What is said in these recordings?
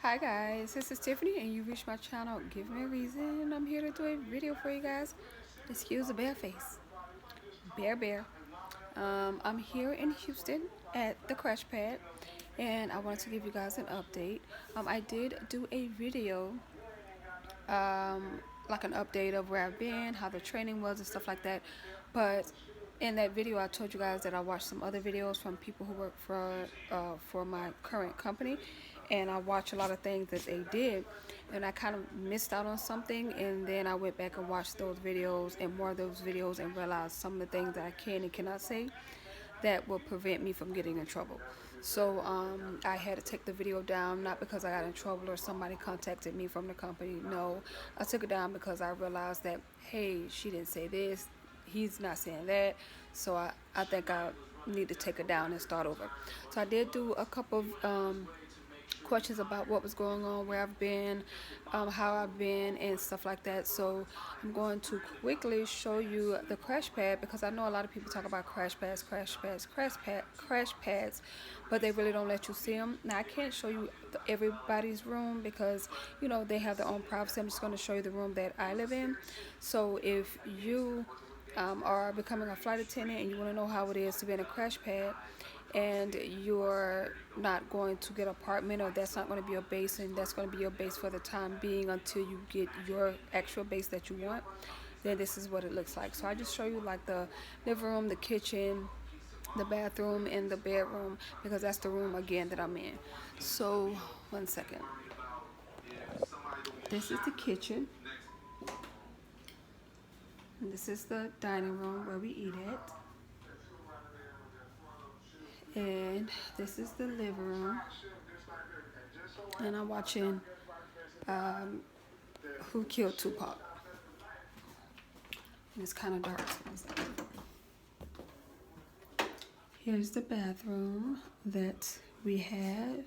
Hi guys, this is Tiffany and you reached my channel. Give me a reason. I'm here to do a video for you guys. Excuse the bare face. Bear. I'm here in Houston at the crash pad and I wanted to give you guys an update. I did do a video, like an update of where I've been, how the training was and stuff like that. But in that video I told you guys that I watched some other videos from people who work for my current company, and I watched a lot of things that they did, and I kind of missed out on something, and then I went back and watched those videos and more of those videos and realized some of the things that I can and cannot say that will prevent me from getting in trouble. So I had to take the video down, not because I got in trouble or somebody contacted me from the company. No, I took it down because I realized that, hey, she didn't say this, he's not saying that. So I think I need to take it down and start over. So I did do a couple of questions about what was going on, where I've been, how I've been, and stuff like that. So I'm going to quickly show you the crash pad because I know a lot of people talk about crash pads, but they really don't let you see them. Now I can't show you everybody's room because they have their own privacy. I'm just going to show you the room that I live in. So if you are becoming a flight attendant and you want to know how it is to be in a crash pad, and you're not going to get an apartment, or that's not going to be your base, and that's going to be your base for the time being until you get your actual base that you want, then this is what it looks like. So I just show you like the living room, the kitchen, the bathroom, and the bedroom, because that's the room again that I'm in. So 1 second. This is the kitchen, and this is the dining room where we eat at. And this is the living room, and I'm watching um, Who Killed Tupac. And it's kind of dark. Here's the bathroom that we have.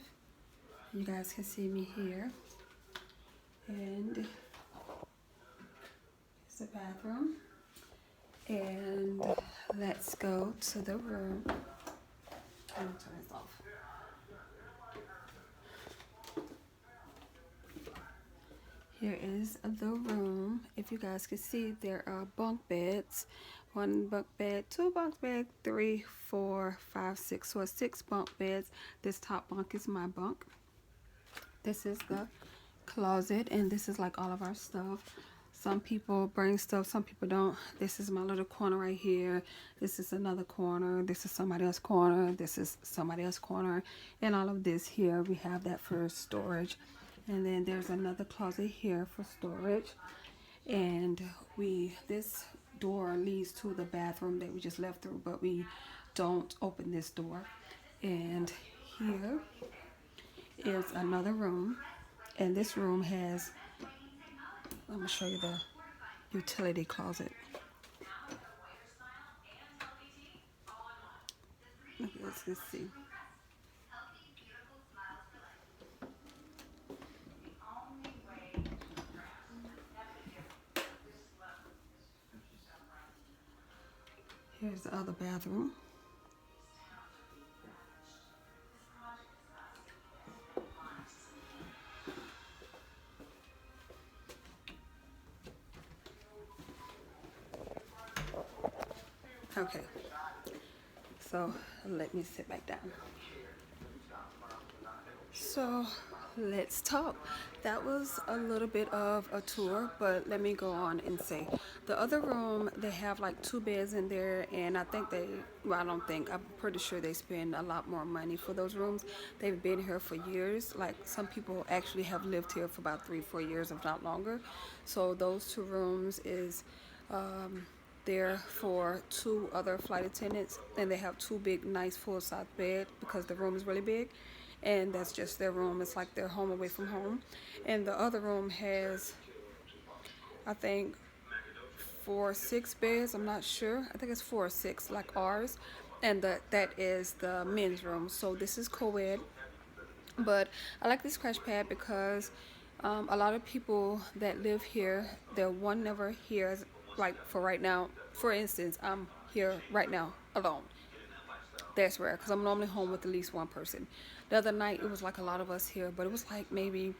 You guys can see me here. And here's the bathroom. And let's go to the room. I'm gonna turn this off. Here is the room. If you guys can see, there are bunk beds. 1 bunk bed, 2 bunk beds, 3, 4, 5, 6. So it's 6 bunk beds. This top bunk is my bunk. This is the closet, and this is like all of our stuff. Some people bring stuff, some people don't. This is my little corner right here. This is another corner. This is somebody else's corner. This is somebody else's corner. And all of this here, we have that for storage. And then there's another closet here for storage. And this door leads to the bathroom that we just left through, but we don't open this door. And here is another room. And this room has, I'm going to show you the utility closet. Let's see. Here's the other bathroom. Okay, so let me sit back down. So let's talk. That was a little bit of a tour, but let me go on and say the other room, they have like 2 beds in there, and I think I'm pretty sure they spend a lot more money for those rooms. They've been here for years. Like some people actually have lived here for about 3-4 years, if not longer. So those 2 rooms is there for 2 other flight attendants, and they have 2 big nice full-size beds because the room is really big, and that's just their room. It's like their home away from home. And the other room has, I think, 4 or 6 beds. I'm not sure. I think it's 4 or 6 like ours, and that is the men's room. So this is co-ed, but I like this crash pad because a lot of people that live here, they're never here. Like for right now, for instance, I'm here right now alone. That's rare because I'm normally home with at least one person. The other night it was like a lot of us here, but it was like maybe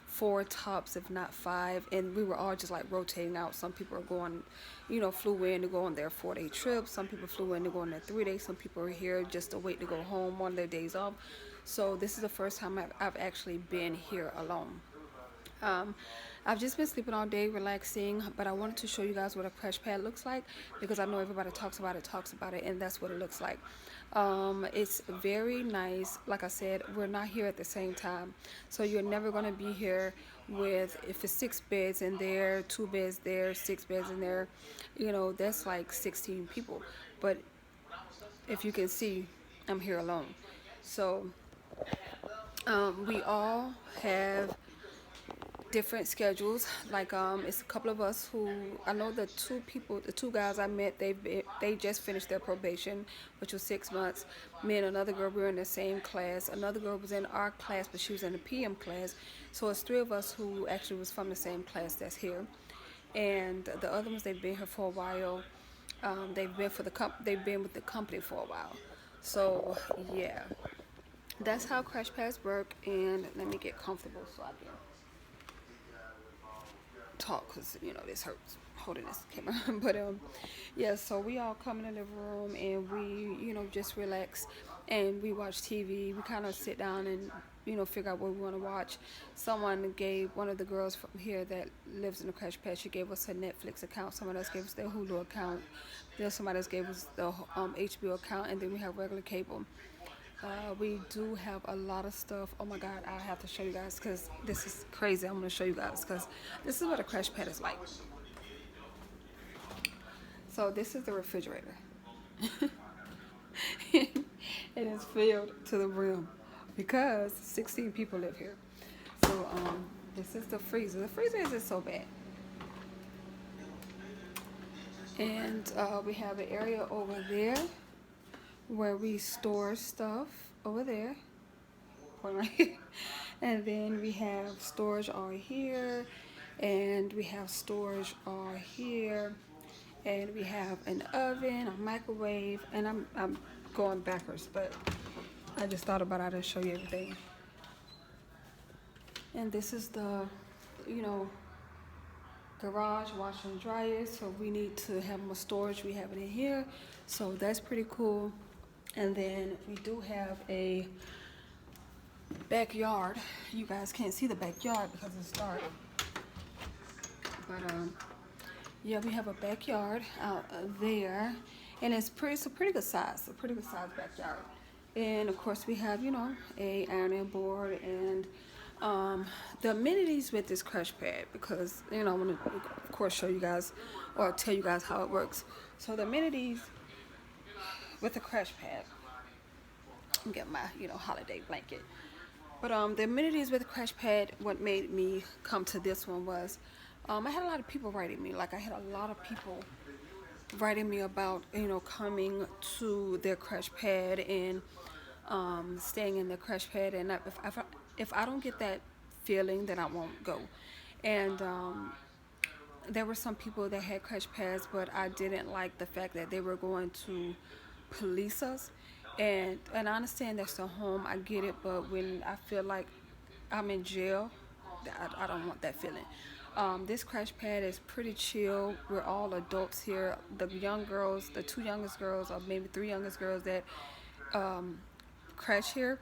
four tops, if not five, and we were all just like rotating out. Some people are going, flew in to go on their 4 day trip. Some people flew in to go on their 3 days. Some people are here just to wait to go home on their days off. So this is the first time I've actually been here alone. Um, I've just been sleeping all day, relaxing, but I wanted to show you guys what a crash pad looks like because I know everybody talks about it, and that's what it looks like. It's very nice. Like I said, we're not here at the same time, so you're never going to be here with, if it's 6 beds in there, 2 beds there, 6 beds in there, that's like 16 people. But if you can see, I'm here alone. So we all have different schedules. Like it's a couple of us who, I know the two guys I met, they just finished their probation, which was 6 months. Me and another girl, we were in the same class. Another girl was in our class, but she was in the PM class. So it's three of us who actually was from the same class that's here. And the other ones, they've been here for a while. They've been with the company for a while. So yeah, that's how crash pads work. And let me get comfortable so I can talk because this hurts holding this camera. But yeah, so we all come in the living room and we just relax and we watch TV. We kind of sit down and figure out what we want to watch. Someone gave, one of the girls from here that lives in the crash pad, she gave us her Netflix account. Someone else gave us their Hulu account. Then somebody else gave us the HBO account, and then we have regular cable. We do have a lot of stuff. Oh my God, I have to show you guys because this is crazy. I'm going to show you guys because this is what a crash pad is like. So this is the refrigerator. It is filled to the brim because 16 people live here. So this is the freezer. The freezer isn't so bad. And we have an area over there where we store stuff over there. And then we have storage all here, and we have storage all here, and we have an oven, a microwave, and I'm going backwards, but I just thought about how to show you everything. And this is the, garage washer and dryer. So we need to have more storage. We have it in here, so that's pretty cool. And then we do have a backyard. You guys can't see the backyard because it's dark. But yeah, we have a backyard out there, and it's a pretty good size, backyard. And of course we have a ironing board and the amenities with this crush pad, because I want to of course show you guys or tell you guys how it works. So the amenities with the crash pad, get my holiday blanket. But the amenities with the crash pad, what made me come to this one was I had a lot of people writing me. Like I had a lot of people writing me about coming to their crash pad and staying in their crash pad. And if I don't get that feeling, then I won't go. And there were some people that had crash pads, but I didn't like the fact that they were going to police us. And I understand that's the home, I get it, but when I feel like I'm in jail, I don't want that feeling. This crash pad is pretty chill. We're all adults here. The young girls, the two youngest girls, or maybe three youngest girls that crash here,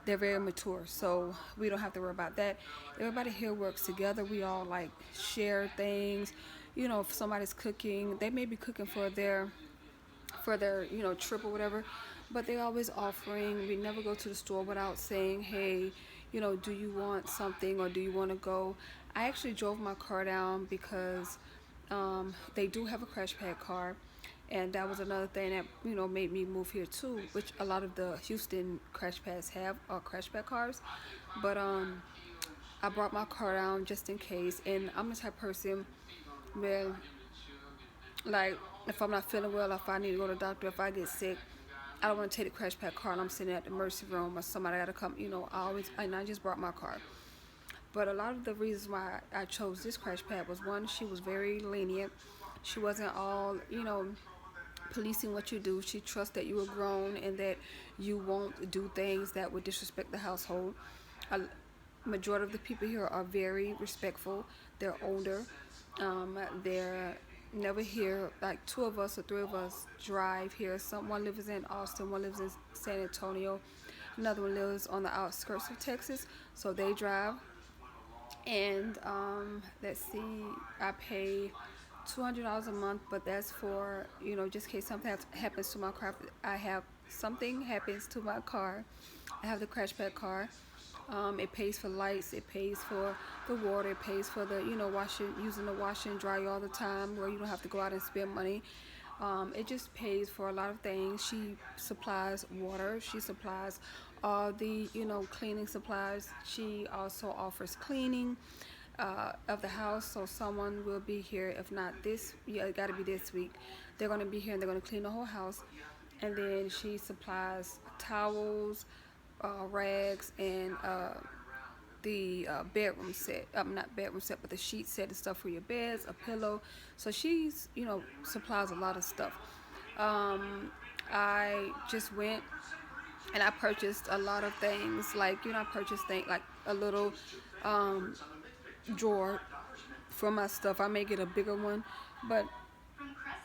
they're very mature, so we don't have to worry about that. Everybody here works together. We all like share things. If somebody's cooking, they may be cooking for their trip or whatever, but they always offering. We never go to the store without saying, hey, do you want something or do you want to go? I actually drove my car down because they do have a crash pad car, and that was another thing that made me move here too, which a lot of the Houston crash pads have are crash pad cars. But I brought my car down just in case. And I'm the type of person where, like, if I'm not feeling well, if I need to go to the doctor, if I get sick, I don't want to take the crash pad car and I'm sitting at the emergency room or somebody got to come. I just brought my car. But a lot of the reasons why I chose this crash pad was, one, she was very lenient. She wasn't all, policing what you do. She trusts that you are grown and that you won't do things that would disrespect the household. A majority of the people here are very respectful. They're older. They're never here. Like two of us or three of us drive here. Someone lives in Austin, one lives in San Antonio, another one lives on the outskirts of Texas. So they drive. And let's see, I pay $200 a month, but that's for, just in case something happens to my car. I have something happens to my car. I have the crash pad car. It pays for lights, it pays for the water, it pays for the, washing, using the washer and dryer all the time, where you don't have to go out and spend money. It just pays for a lot of things. She supplies water. She supplies all the, cleaning supplies. She also offers cleaning of the house. So someone will be here. If not this, yeah, it got to be this week. They're going to be here and they're going to clean the whole house. And then she supplies towels, rags, and the bedroom set. Not bedroom set, but the sheet set and stuff for your beds, a pillow. So she's, supplies a lot of stuff. I just went and I purchased a lot of things. Like, I purchased things like a little um, drawer for my stuff. I may get a bigger one, but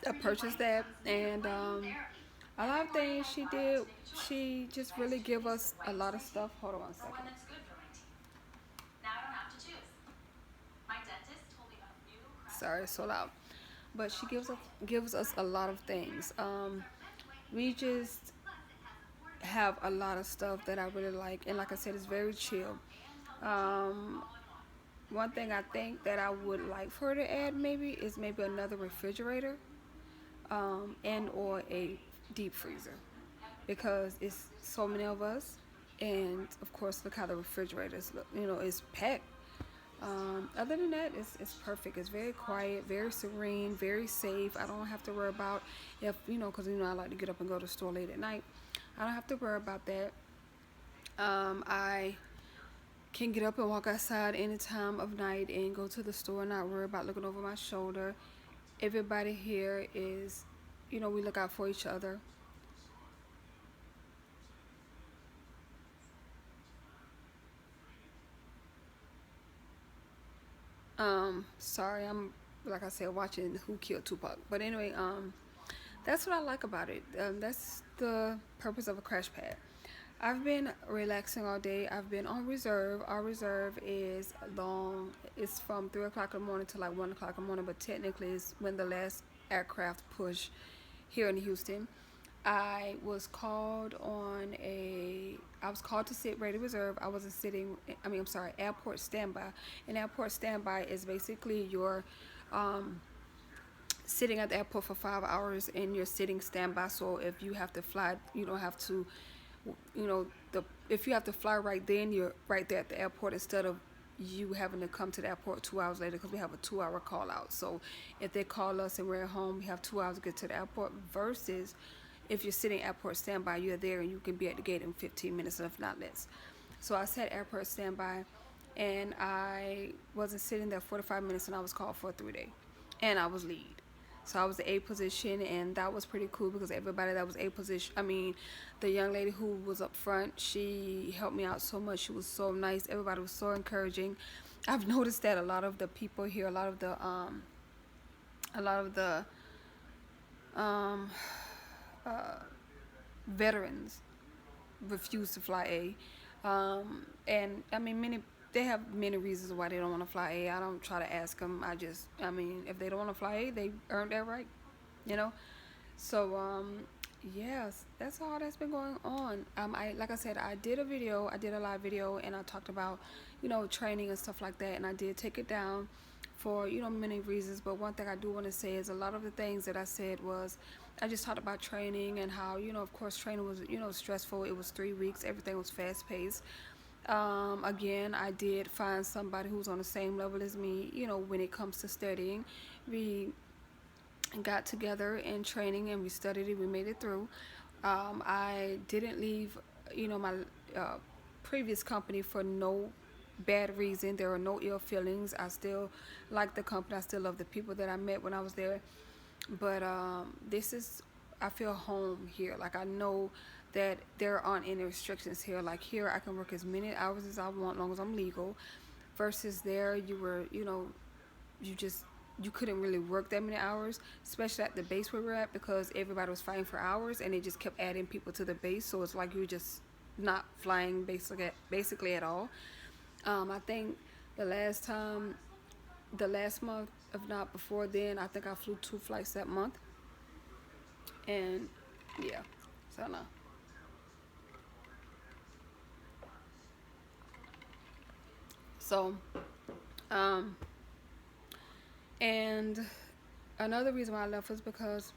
I purchased that. And a lot of things she did. She just really give us a lot of stuff. Hold on one second. Sorry, it's so loud. But she gives us a lot of things. We just have a lot of stuff that I really like, and like I said, it's very chill. Um, One thing I think that I would like for her to add maybe is maybe another refrigerator, and or a deep freezer, because it's so many of us, and of course look how the refrigerators look. It's packed. Other than that, it's perfect. It's very quiet, very serene, very safe. I don't have to worry about if, because, I like to get up and go to the store late at night. I don't have to worry about that. I can get up and walk outside any time of night and go to the store and not worry about looking over my shoulder. Everybody here is, we look out for each other. Sorry, I'm, like I said, watching Who Killed Tupac. But anyway, that's what I like about it. That's the purpose of a crash pad. I've been relaxing all day. I've been on reserve. Our reserve is long. It's from 3 o'clock in the morning to like 1 o'clock in the morning, but technically it's when the last aircraft push here in Houston. I was called to sit ready reserve. I wasn't sitting, I'm sorry, airport standby. And airport standby is basically your sitting at the airport for 5 hours and you're sitting standby. So if you have to fly, you don't have to, if you have to fly right then, you're right there at the airport instead of you having to come to the airport 2 hours later, because we have a 2 hour call out. So if they call us and we're at home, we have 2 hours to get to the airport, versus if you're sitting airport standby, you're there and you can be at the gate in 15 minutes, if not less. So I said airport standby, and I wasn't sitting there 45 minutes, and I was called for a 3-day, and I was lead. So I was the A position, and that was pretty cool because everybody that was A position, the young lady who was up front, she helped me out so much. She was so nice. Everybody was so encouraging. I've noticed that a lot of the people here, a lot of the um, veterans refuse to fly A. And many, they have many reasons why they don't want to fly A. I don't try to ask them. If they don't want to fly A, they earned that right, you know. So yes, that's all that's been going on. Like I said, I did a live video, and I talked about, training and stuff like that, and I did take it down for, many reasons. But one thing I do want to say is a lot of the things that I said was, I just talked about training and how, of course, training was, stressful. It was 3 weeks. Everything was fast paced. Again, I did find somebody who's on the same level as me, when it comes to studying. We got together in training and we studied it. We made it through. I didn't leave, my previous company for no bad reason. There are no ill feelings. I still like the company. I still love the people that I met when I was there. But this is I feel home here. Like I know that there aren't any restrictions here. Like here, I can work as many hours as I want, as long as I'm legal. Versus there, you were, you just you couldn't really work that many hours, especially at the base where we're at, because everybody was fighting for hours, and they just kept adding people to the base. So it's like you're just not flying basically at all. I think the last time, the last month, if not before then, I think I flew 2 flights that month, and yeah, so no. So, um, and another reason why I left was because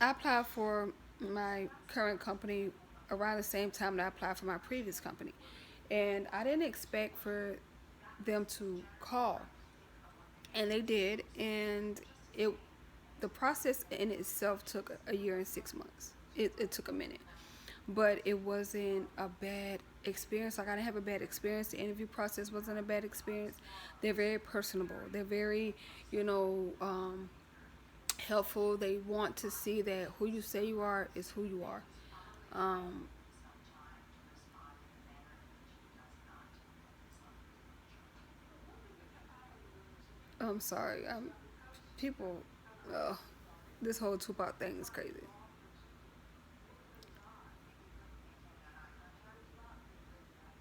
I applied for my current company around the same time that I applied for my previous company. And I didn't expect for them to call. And they did. And it the process in itself took a year and 6 months. It took a minute. But it wasn't a bad experience. Like I didn't have a bad experience. The interview process wasn't a bad experience. They're very personable. They're very, you know, helpful. They want to see that who you say you are is who you are. Um, I'm sorry. People, uh, this whole Tupac thing is crazy.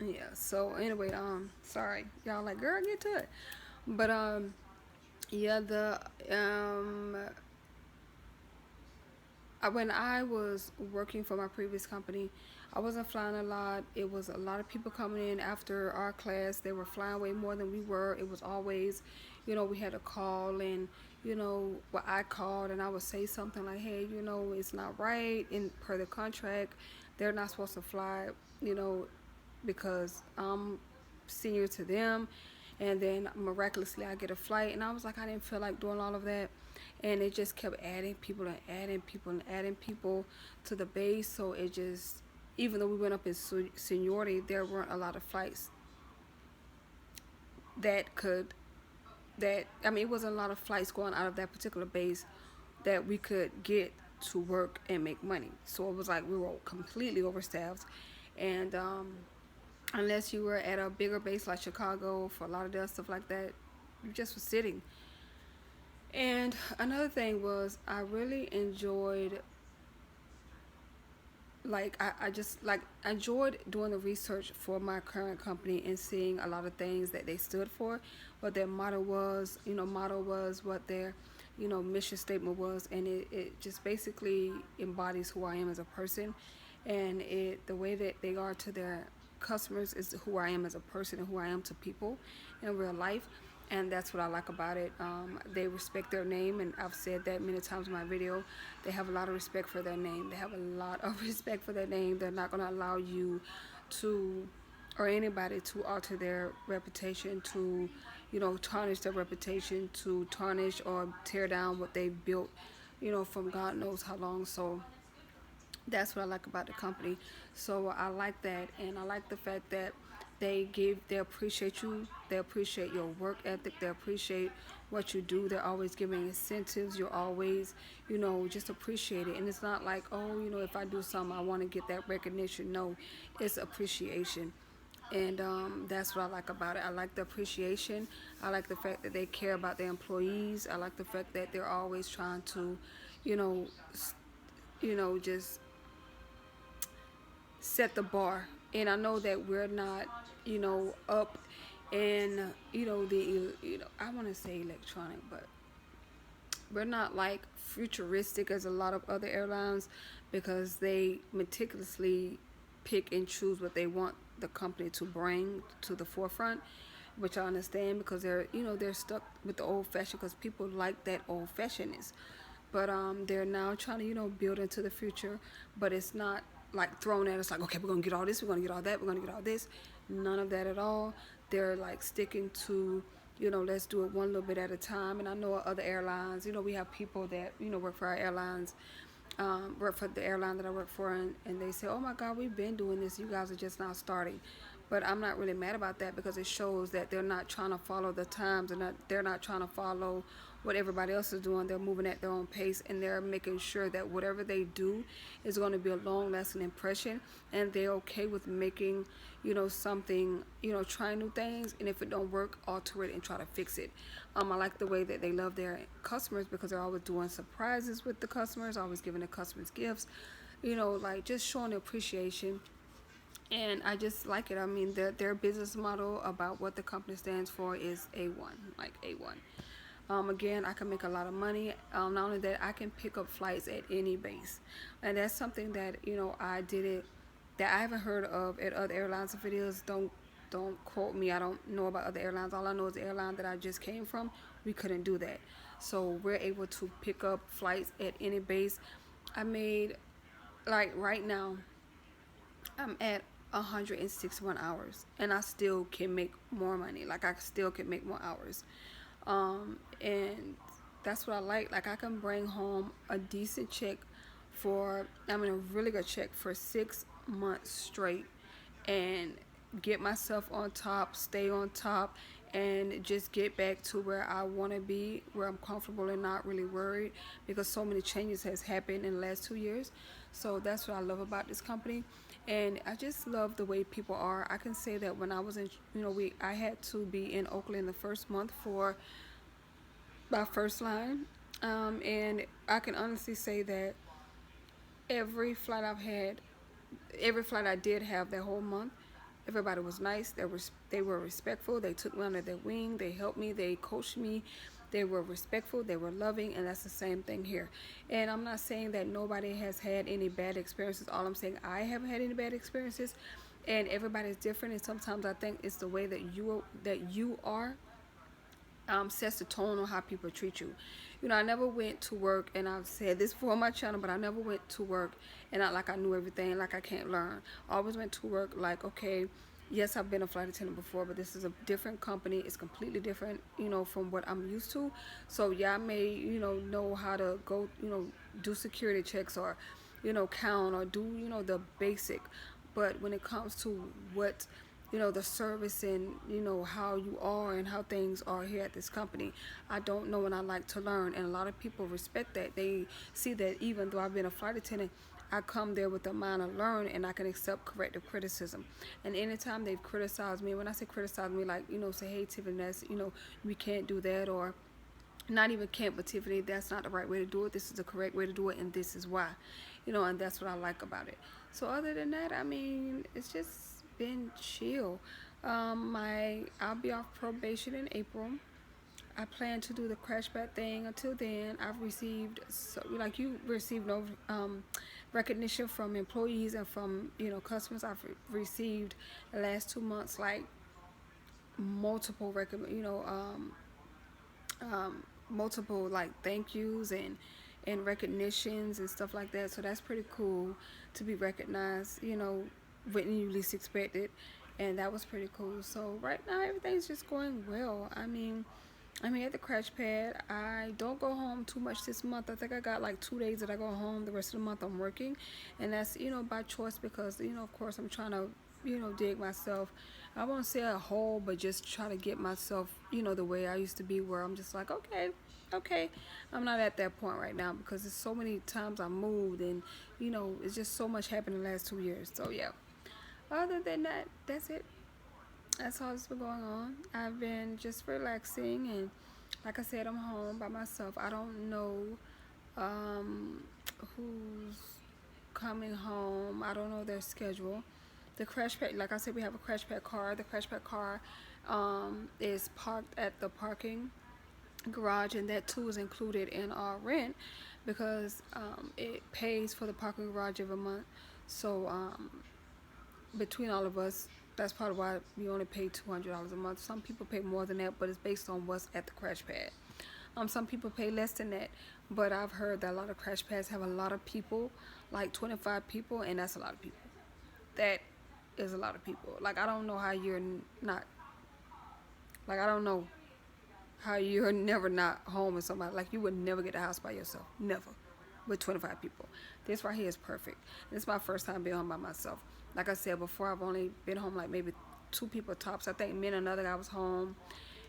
Yeah. So anyway, sorry, y'all. Like, girl, get to it. But yeah. Um, when I was working for my previous company, I wasn't flying a lot. It was a lot of people coming in after our class. They were flying way more than we were. It was always, we had a call, and well, I called and I would say something like, hey, it's not right in per the contract. They're not supposed to fly, you know, because I'm senior to them. And then miraculously, I get a flight, and I was like, I didn't feel like doing all of that, and it just kept adding people and adding people and adding people to the base. So it just, even though we went up in seniority, there weren't a lot of flights that could that I mean, it wasn't a lot of flights going out of that particular base that we could get to work and make money. So it was like we were completely overstaffed, and unless you were at a bigger base like Chicago, for a lot of that stuff like that, you just were sitting. And another thing was I really enjoyed, I just like enjoyed doing the research for my current company and seeing a lot of things that they stood for, what their motto was, what their mission statement was, and it just basically embodies who I am as a person, and it the way that they are to their customers is who I am as a person and who I am to people in real life. And that's what I like about it. They respect their name, and I've said that many times in my video. They have a lot of respect for their name. They have a lot of respect for their name. They're not going to allow you to, or anybody, to alter their reputation, to, tarnish their reputation, to tarnish or tear down what they built, from God knows how long. So that's what I like about the company. So I like that, and I like the fact that they appreciate you, they appreciate your work ethic, they appreciate what you do. They're always giving incentives. You're always, just appreciate it. And it's not like, oh, if I do something, I want to get that recognition. No, it's appreciation. And that's what I like about it. I like the appreciation. I like the fact that they care about their employees. I like the fact that they're always trying to, you know, just set the bar. And I know that we're not, up in, I want to say electronic, but we're not like futuristic as a lot of other airlines, because they meticulously pick and choose what they want the company to bring to the forefront, which I understand, because they're stuck with the old fashioned, because people like that old fashionedness. But they're now trying to build into the future, but it's not like thrown at us like, okay, we're gonna get all this, we're gonna get all that, we're gonna get all this. None of that at all. They're like sticking to, let's do it one little bit at a time. And I know other airlines, we have people that work for our airlines, work for the airline that I work for, and they say, oh my God, we've been doing this, you guys are just now starting. But I'm not really mad about that because it shows that they're not trying to follow the times, and they're not trying to follow what everybody else is doing. They're moving at their own pace, and they're making sure that whatever they do is going to be a long-lasting impression, and they're okay with making, something, trying new things, and if it don't work, alter it and try to fix it. I like the way that they love their customers because they're always doing surprises with the customers, always giving the customers gifts, like just showing appreciation. And I just like it. I mean, their business model about what the company stands for is A1, like A1. Again, I can make a lot of money. Not only that, I can pick up flights at any base, and that's something that I did it that I haven't heard of at other airlines. If it is, don't quote me. I don't know about other airlines. All I know is the airline that I just came from. We couldn't do that, so we're able to pick up flights at any base. I made, like, right now I'm at 161 hours, and I still can make more money. Like, I still can make more hours. And that's what I like. Like, I can bring home a decent check I mean, a really good check for 6 months straight, and get myself on top, stay on top, and just get back to where I want to be, where I'm comfortable and not really worried, because so many changes has happened in the last 2 years. So that's what I love about this company, and I just love the way people are. I can say that when I was in, I had to be in Oakland the first month for my first line, and I can honestly say that every flight I've had, every flight I did have that whole month, everybody was nice. They were respectful. They took me under their wing. They helped me. They coached me. They were respectful. They were loving, and that's the same thing here. And I'm not saying that nobody has had any bad experiences. All I'm saying, I haven't had any bad experiences, and everybody's different. And sometimes I think it's the way that you are sets the tone on how people treat you. I never went to work, and I've said this before on my channel, but I never went to work and not like I knew everything, like I can't learn. I always went to work like, okay, yes, I've been a flight attendant before, but this is a different company. It's completely different, from what I'm used to. So yeah, I may, know how to go, do security checks, or, count, or do, the basic. But when it comes to what the service, and how you are and how things are here at this company, I don't know, and I like to learn. And a lot of people respect that. They see that even though I've been a flight attendant, I come there with a mind to learn, and I can accept corrective criticism. And anytime they've criticized me, when I say criticize me, like, say, hey, Tiffany, that's, we can't do that, or not even can't, but Tiffany, that's not the right way to do it. This is the correct way to do it, and this is why. And that's what I like about it. So other than that, I mean, it's just been chill. I'll be off probation in April. I plan to do the crash pad thing. Until then, I've received, so like you receive no recognition from employees and from customers. I've received the last 2 months, like, multiple multiple, like, thank yous and recognitions and stuff like that. So that's pretty cool to be recognized, when you least expect it, and that was pretty cool. So right now everything's just going well. I'm here at the crash pad. I don't go home too much this month. I think I got like 2 days that I go home. The rest of the month I'm working, and that's by choice, because of course I'm trying to dig myself. I won't say a hole, but just try to get myself the way I used to be, where I'm just like, okay. I'm not at that point right now, because there's so many times I moved, and it's just so much happened in the last 2 years. So yeah, other than that, that's it. That's all that's been going on. I've been just relaxing, and like I said, I'm home by myself. I don't know who's coming home. I don't know their schedule. The crash pad, like I said, we have a crash pad car. The crash pad car is parked at the parking garage, and that too is included in our rent, because it pays for the parking garage every month. So between all of us, that's part of why we only pay $200 a month. Some people pay more than that, but it's based on what's at the crash pad. Some people pay less than that, but I've heard that a lot of crash pads have a lot of people, like 25 people, and that's a lot of people. That is a lot of people. Like, I don't know how you're not, like, I don't know how you're never not home with somebody. Like, you would never get a house by yourself. Never. With 25 people. This right here is perfect. This is my first time being home by myself. Like I said before, I've only been home like maybe two people tops. I think me and another guy was home,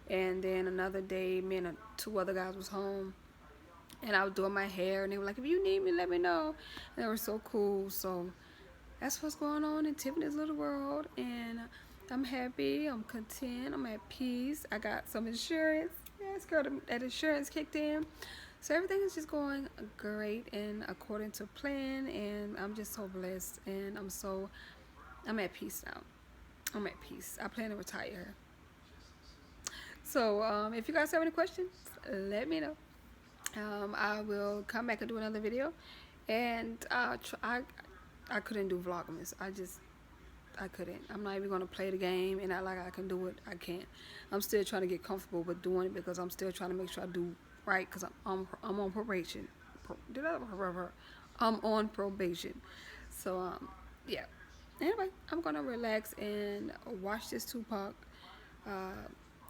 and then another day me and two other guys was home, and I was doing my hair, and they were like, if you need me, let me know. And they were so cool. So that's what's going on in Tiffany's little world, and I'm happy, I'm content, I'm at peace. I got some insurance. Yes, girl, that insurance kicked in. So everything is just going great and according to plan, and I'm just so blessed, and I'm at peace now. I'm at peace. I plan to retire. So if you guys have any questions, let me know. I will come back and do another video, and I couldn't do Vlogmas. I couldn't. I'm not even gonna play the game and act like I can do it. I can't. I'm still trying to get comfortable with doing it because I'm still trying to make sure I do right because I'm on probation. I'm on probation. So yeah. Anyway, I'm gonna relax and watch this Tupac. Uh,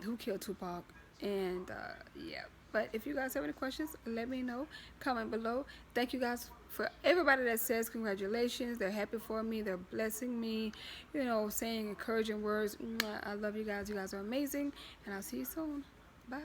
who killed Tupac? And yeah. But if you guys have any questions, let me know. Comment below. Thank you guys for everybody that says congratulations. They're happy for me. They're blessing me. You know, saying encouraging words. I love you guys. You guys are amazing. And I'll see you soon. Bye.